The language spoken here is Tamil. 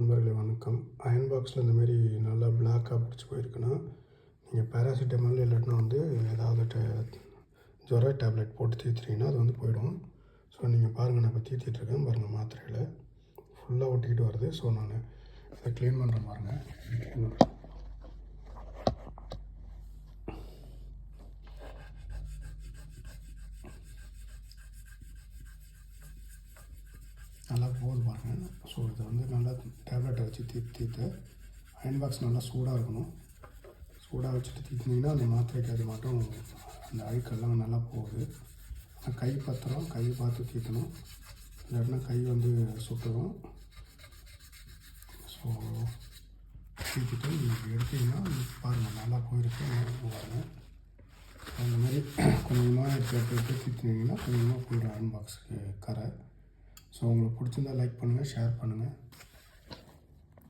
நண்பர்களே வணக்கம். அயன் பாக்ஸில் இந்தமாரி நல்லா பிளாக்காக பிடிச்சி போயிருக்குன்னா, நீங்கள் பேராசிட்டமால் இல்லாட்டினா ஏதாவது ஜுர டேப்லெட் போட்டு தீர்த்துட்டிங்கன்னா அது போயிடும். ஸோ நீங்கள் பாருங்கள், நான் இப்போ தீர்த்திட்ருக்கேன் பாருங்கள், மாத்திரையில் ஃபுல்லாக ஒட்டிக்கிட்டு வருது. ஸோ நான் இதை க்ளீன் பண்ணுறேன் பாருங்கள். நல்லா போகுது பாருங்கள். ஸோ இதை நல்லா டேப்லெட்டை வச்சு தீர்த்து அயன் பாக்ஸ் நல்லா சூடாக இருக்கணும். சூடாக வச்சுட்டு தீர்த்திங்கன்னா அந்த மாத்திரைக்கு அது மட்டும் அந்த அழுக்கெல்லாம் நல்லா போகுது. ஆனால் கை பத்திரம், கை பார்த்து தீர்க்கணும், இல்லாட்டினா கை சுட்டுடும். ஸோ தீர்த்திட்டு நீங்கள் எடுத்திங்கன்னா பாருங்கள், நல்லா போயிருக்கு பாருங்கள். அந்தமாதிரி கொஞ்சமாக எடுத்து தீர்த்திங்கன்னா கொஞ்சமாக போயிடும் அயன் பாக்ஸுக்கு கரை. ஸோ உங்களுக்கு பிடிச்சிருந்தா லைக் பண்ணுங்கள், ஷேர் பண்ணுங்கள்.